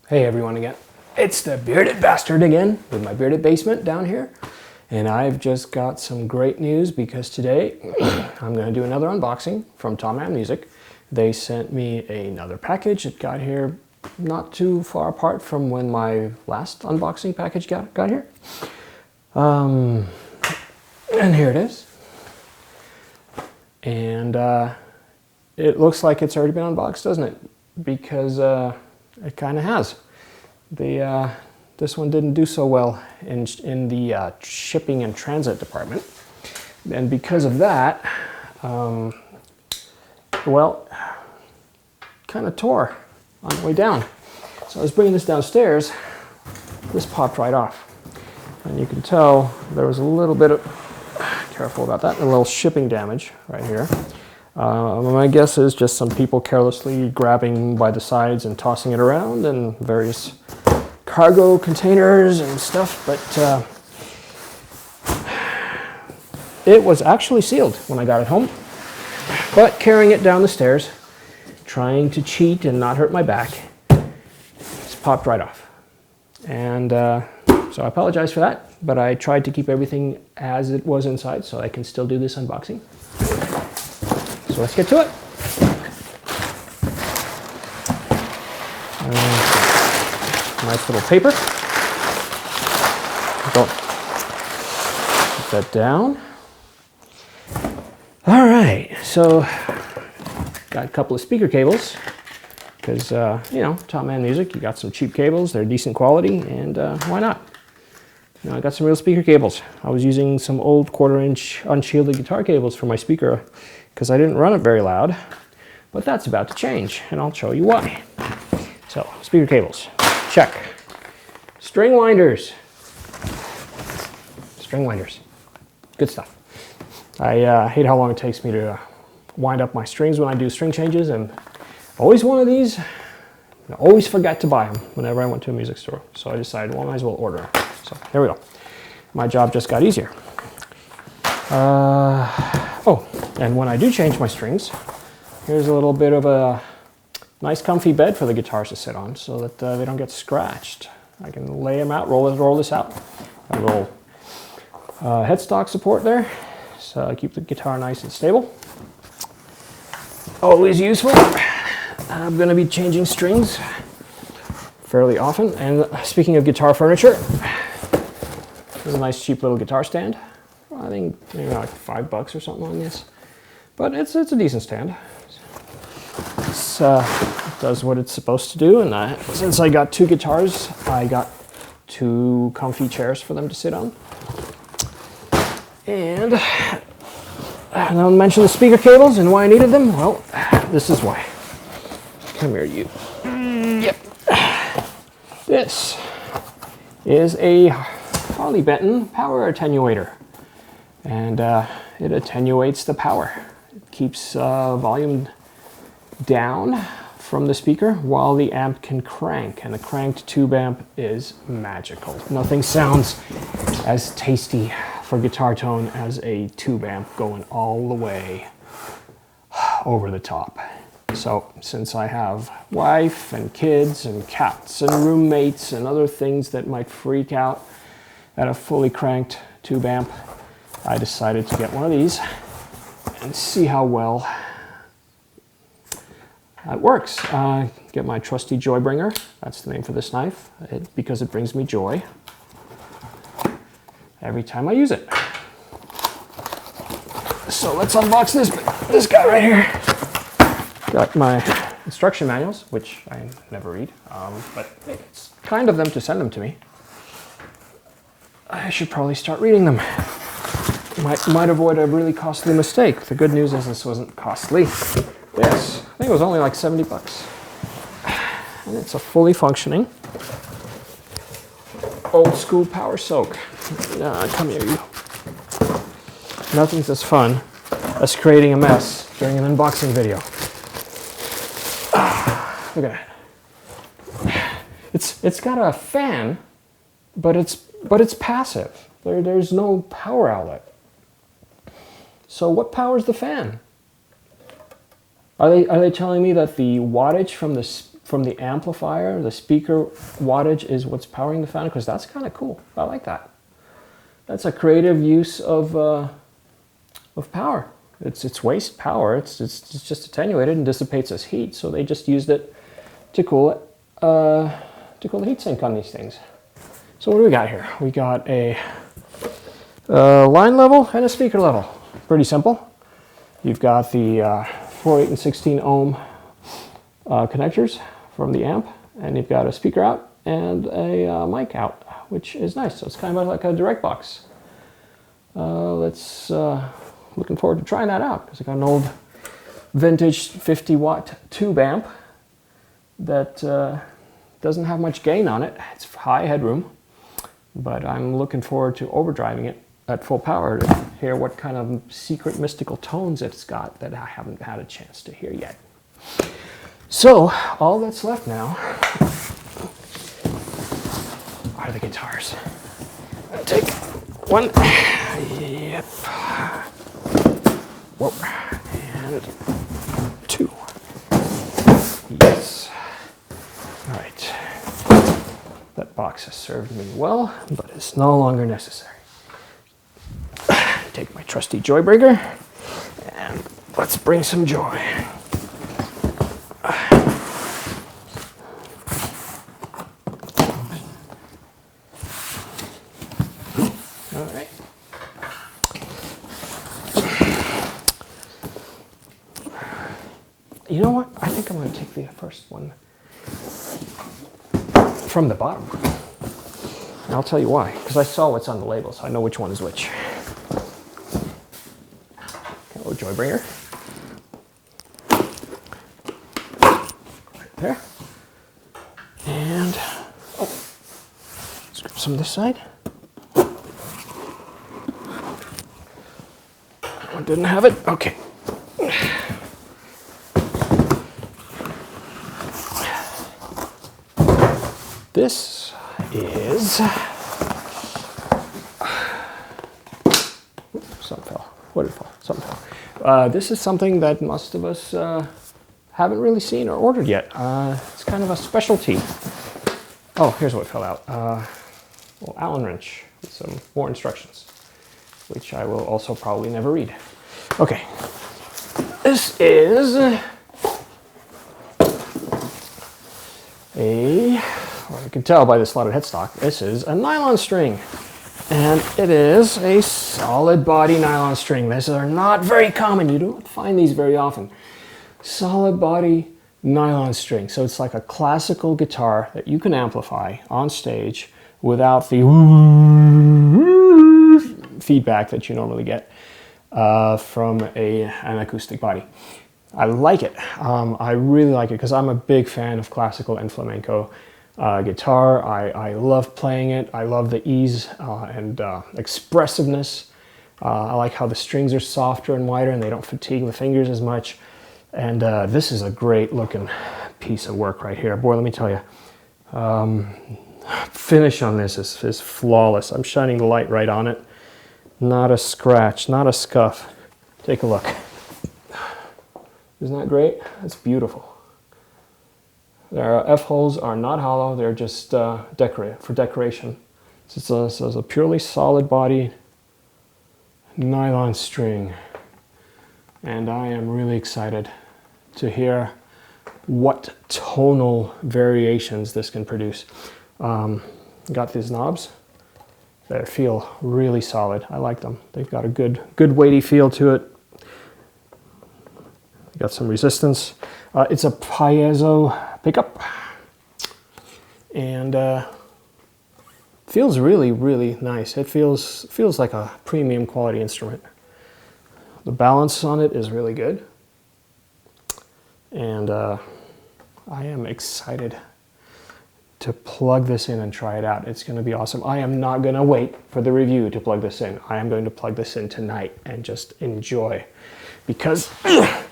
Hey everyone again. It's the bearded bastard again with my bearded basement down here. And I've just got some great news because today I'm going to do another unboxing from Tom Music. They sent me another package. It got here not too far apart from when my last unboxing package got here. And here it is. And it looks like it's already been unboxed, doesn't it? Because it kind of has. This one didn't do so well in the shipping and transit department, and because of that, well, kind of tore on the way down. So I was bringing this downstairs. This popped right off, and you can tell there was a little bit of, careful about that, a little shipping damage right here. My guess is just some people carelessly grabbing by the sides and tossing it around and various cargo containers and stuff, but it was actually sealed when I got it home. But carrying it down the stairs, trying to cheat and not hurt my back, it's popped right off. And so I apologize for that, but I tried to keep everything as it was inside so I can still do this unboxing. So let's get to it. Nice little paper. Go. Put that down. All right, so got a couple of speaker cables because, you know, Tom Music, you got some cheap cables. They're decent quality, and why not? You know, I got some real speaker cables. I was using some old 1/4-inch unshielded guitar cables for my speaker because I didn't run it very loud, but that's about to change, and I'll show you why. So, speaker cables, check. String winders. String winders. Good stuff. I hate how long it takes me to wind up my strings when I do string changes, and always one of these. I always forget to buy them whenever I went to a music store, so I decided, well, I might as well order them. So, there we go. My job just got easier. Oh, and when I do change my strings, here's a little bit of a nice comfy bed for the guitars to sit on so that they don't get scratched. I can lay them out, roll this out. A little headstock support there, so I keep the guitar nice and stable. Always useful. I'm going to be changing strings fairly often. And speaking of guitar furniture, there's a nice cheap little guitar stand. I think maybe like $5 or something on this, but it's a decent stand. It does what it's supposed to do, and since I got two guitars, I got two comfy chairs for them to sit on. And I'll mention the speaker cables and why I needed them. Well, this is why. Come here, you. Yep. This is a Harley Benton power attenuator, and it attenuates the power. It keeps volume down from the speaker while the amp can crank, and the cranked tube amp is magical. Nothing sounds as tasty for guitar tone as a tube amp going all the way over the top. So since I have wife and kids and cats and roommates and other things that might freak out at a fully cranked tube amp, I decided to get one of these and see how well it works. Get my trusty Joy Bringer. That's the name for this knife, because it brings me joy every time I use it. So let's unbox this guy right here. Got my instruction manuals, which I never read, but it's kind of them to send them to me. I should probably start reading them. Might avoid a really costly mistake. The good news is this wasn't costly. This, I think it was only like $70. And it's a fully functioning old school power soak. Come here, you. Nothing's as fun as creating a mess during an unboxing video. Look at that. It's got a fan, but it's passive. There's no power outlet. So what powers the fan? Are they telling me that the wattage from the from the amplifier, the speaker wattage is what's powering the fan, because that's kind of cool. I like that. That's a creative use of power. It's waste power. It's just attenuated and dissipates as heat. So they just used it to cool it, to cool the heatsink on these things. So what do we got here? We got a line level and a speaker level. Pretty simple. You've got the 4, 8, and 16 ohm connectors from the amp, and you've got a speaker out and a mic out, which is nice. So it's kind of like a direct box. Looking forward to trying that out, because I got an old vintage 50-watt tube amp that doesn't have much gain on it. It's high headroom, but I'm looking forward to overdriving it at full power to hear what kind of secret mystical tones it's got that I haven't had a chance to hear yet. So all that's left now are the guitars. I'll take one. Yep. Whoa. And 2. Yes. All right. That box has served me well, but it's no longer necessary. Take my trusty joy bringer, and let's bring some joy. All right. You know what? I think I'm going to take the first one from the bottom. And I'll tell you why, because I saw what's on the label, so I know which one is which. Hello, joy bringer. Right there. And, let's grab some this side. That one didn't have it. Okay. This is, oops, something fell. What did it fall? Something fell. This is something that most of us haven't really seen or ordered yet. It's kind of a specialty. Oh, here's what fell out. Well, Allen wrench with some more instructions, which I will also probably never read. Okay, this is well, you can tell by the slotted headstock, this is a nylon string. And it is a solid body nylon string. These are not very common. You don't find these very often. Solid body nylon string. So it's like a classical guitar that you can amplify on stage without the feedback that you normally get from an acoustic body. I like it. I really like it because I'm a big fan of classical and flamenco guitar. I love playing it. I love the ease and expressiveness. I like how the strings are softer and wider and they don't fatigue the fingers as much. And this is a great looking piece of work right here. Boy, let me tell you, finish on this is flawless. I'm shining the light right on it. Not a scratch, not a scuff. Take a look. Isn't that great? That's beautiful. Their F-holes are not hollow, they're just for decoration. So it's a purely solid body nylon string. And I am really excited to hear what tonal variations this can produce. Got these knobs that feel really solid. I like them. They've got a good weighty feel to it. Got some resistance. It's a piezo pickup, and feels really nice. It feels like a premium quality instrument. The balance on it is really good, and I am excited to plug this in and try it out. It's going to be awesome. I am not going to wait for the review to plug this in. I am going to plug this in tonight and just enjoy, because I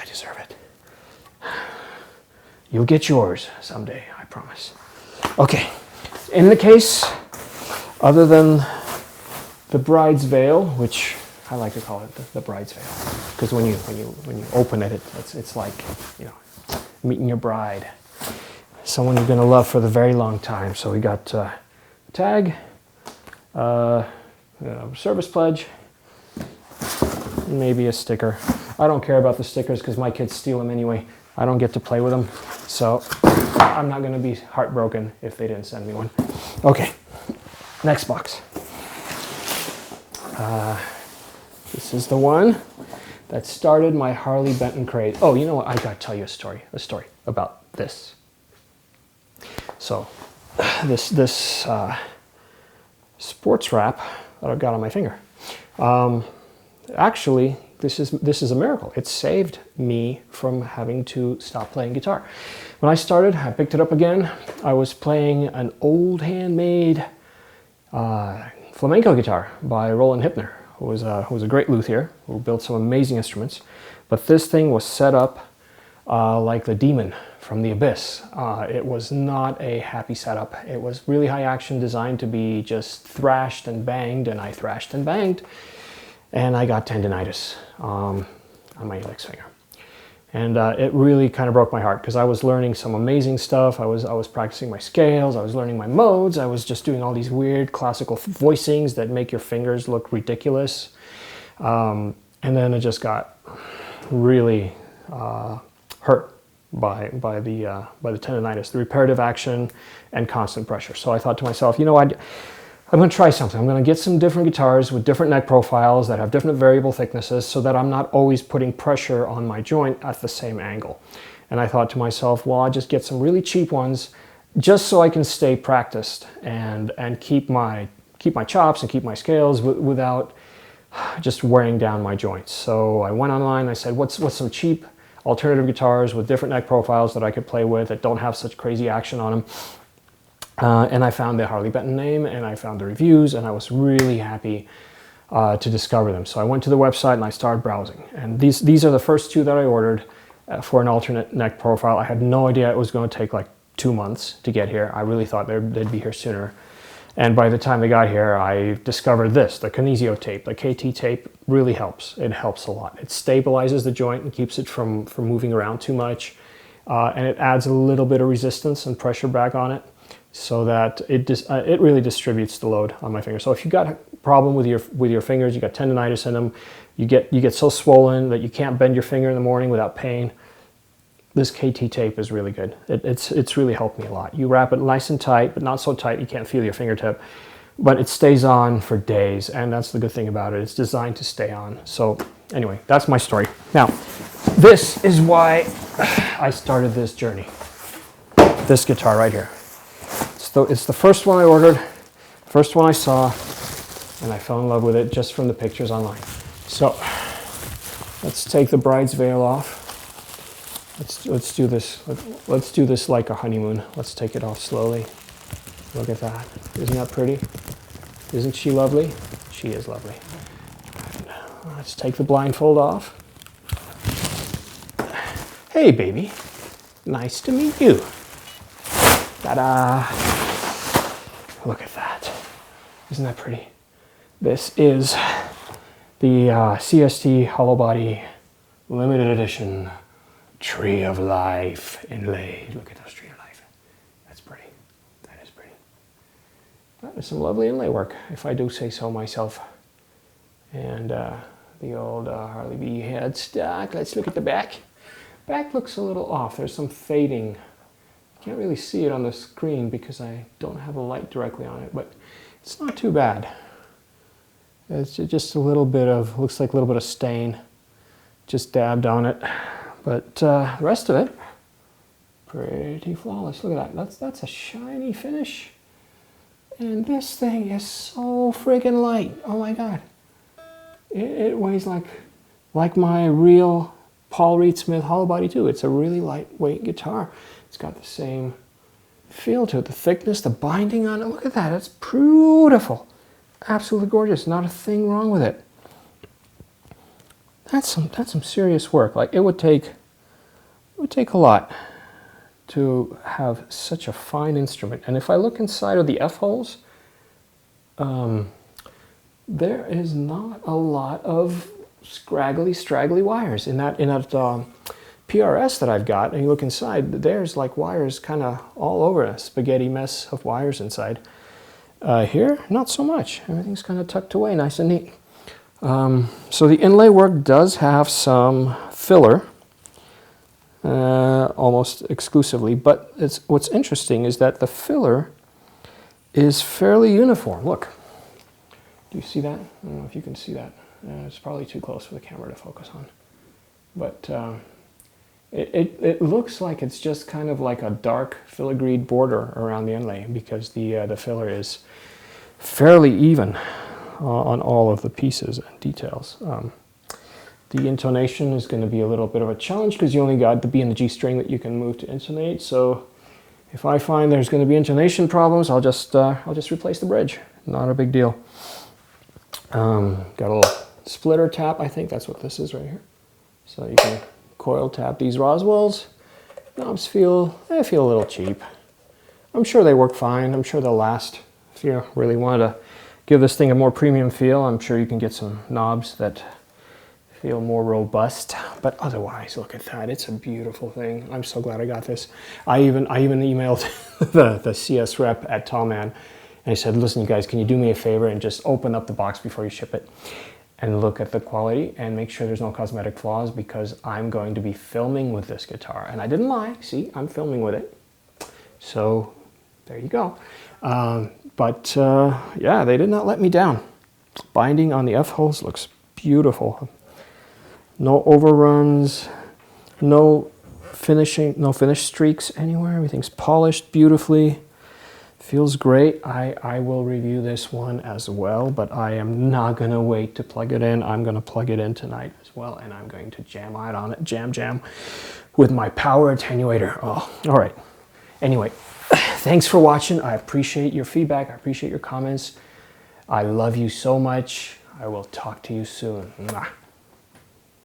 deserve it. You'll get yours someday, I promise. Okay, in the case, other than the bride's veil, which I like to call it the bride's veil, because when you open it, it's like, you know, meeting your bride. Someone you're gonna love for the very long time. So we got a tag, service pledge, maybe a sticker. I don't care about the stickers because my kids steal them anyway. I don't get to play with them, so I'm not gonna be heartbroken if they didn't send me one. Okay, next box. This is the one that started my Harley Benton craze. Oh, you know what? I gotta tell you a story about this. So, this sports wrap that I've got on my finger. Actually, this is a miracle. It saved me from having to stop playing guitar. When I started, I picked it up again. I was playing an old handmade flamenco guitar by Roland Hypner, who was a great luthier who built some amazing instruments. But this thing was set up like the demon from the abyss. It was not a happy setup. It was really high action, designed to be just thrashed and banged, and I thrashed and banged, and I got tendonitis on my index finger. And it really kind of broke my heart because I was learning some amazing stuff. I was practicing my scales, I was learning my modes, I was just doing all these weird classical voicings that make your fingers look ridiculous. And then it just got really hurt by the tendonitis, the reparative action and constant pressure. So I thought to myself, you know, I'm going to try something. I'm going to get some different guitars with different neck profiles that have different variable thicknesses so that I'm not always putting pressure on my joint at the same angle. And I thought to myself, well, I'll just get some really cheap ones just so I can stay practiced and keep my chops and keep my scales without just wearing down my joints. So I went online, I said, what's some cheap alternative guitars with different neck profiles that I could play with that don't have such crazy action on them. And I found the Harley Benton name and I found the reviews, and I was really happy to discover them. So I went to the website and I started browsing. And these are the first two that I ordered for an alternate neck profile. I had no idea it was going to take like 2 months to get here. I really thought they'd be here sooner. And by the time they got here, I discovered this, the Kinesio tape. The KT tape really helps. It helps a lot. It stabilizes the joint and keeps it from moving around too much. And it adds a little bit of resistance and pressure back on it, so that it really distributes the load on my finger. So if you got a problem with your fingers, you got tendonitis in them, you get so swollen that you can't bend your finger in the morning without pain, this KT tape is really good. It's really helped me a lot. You wrap it nice and tight, but not so tight you can't feel your fingertip, but it stays on for days, and that's the good thing about it. It's designed to stay on. So anyway, that's my story. Now, this is why I started this journey. This guitar right here. It's the first one I ordered, first one I saw, and I fell in love with it just from the pictures online. So let's take the bride's veil off. Let's do this. Let's do this like a honeymoon. Let's take it off slowly. Look at that. Isn't that pretty? Isn't she lovely? She is lovely. Let's take the blindfold off. Hey, baby. Nice to meet you. Ta-da! Look at that. Isn't that pretty? This is the CST hollow body limited edition Tree of Life inlaid. Look at those Tree of Life. That's pretty. That is pretty. That is some lovely inlay work, if I do say so myself. And the old Harley B headstock. Let's look at the back. Back looks a little off. There's some fading. Can't really see it on the screen because I don't have a light directly on it, but it's not too bad. It's just a little bit of, looks like a little bit of stain just dabbed on it, but the rest of it, pretty flawless. Look at that, that's a shiny finish. And this thing is so friggin' light, oh my God. It weighs like my real Paul Reed Smith hollow body too. It's a really lightweight guitar. It's got the same feel to it, the thickness, the binding on it. Look at that, it's beautiful. Absolutely gorgeous, not a thing wrong with it. That's some serious work. Like it would take a lot to have such a fine instrument. And if I look inside of the F-holes, there is not a lot of straggly wires in that PRS that I've got, and you look inside, there's like wires kind of all over, a spaghetti mess of wires inside. Here, not so much. Everything's kind of tucked away, nice and neat. So the inlay work does have some filler, almost exclusively, but what's interesting is that the filler is fairly uniform. Look, do you see that? I don't know if you can see that. It's probably too close for the camera to focus on. But it looks like it's just kind of like a dark filigreed border around the inlay, because the filler is fairly even on all of the pieces and details. The intonation is going to be a little bit of a challenge because you only got the B and the G string that you can move to intonate. So if I find there's going to be intonation problems, I'll just replace the bridge. Not a big deal. Got a little splitter tap. I think that's what this is right here. So you can coil tap these Roswells. Knobs feel a little cheap. I'm sure they work fine. I'm sure they'll last. If you really want to give this thing a more premium feel, I'm sure you can get some knobs that feel more robust. But otherwise, look at that. It's a beautiful thing. I'm so glad I got this. I even emailed the CS rep at Tallman, and I said, listen, you guys, can you do me a favor and just open up the box before you ship it and look at the quality and make sure there's no cosmetic flaws, because I'm going to be filming with this guitar. And I didn't lie. See, I'm filming with it. So there you go. Yeah, they did not let me down. Binding on the F-holes looks beautiful. No overruns, no finish streaks anywhere. Everything's polished beautifully. Feels great. I will review this one as well, but I am not going to wait to plug it in. I'm going to plug it in tonight as well, and I'm going to jam out on it, jam with my power attenuator. Oh, all right. Anyway, thanks for watching. I appreciate your feedback. I appreciate your comments. I love you so much. I will talk to you soon. Mwah.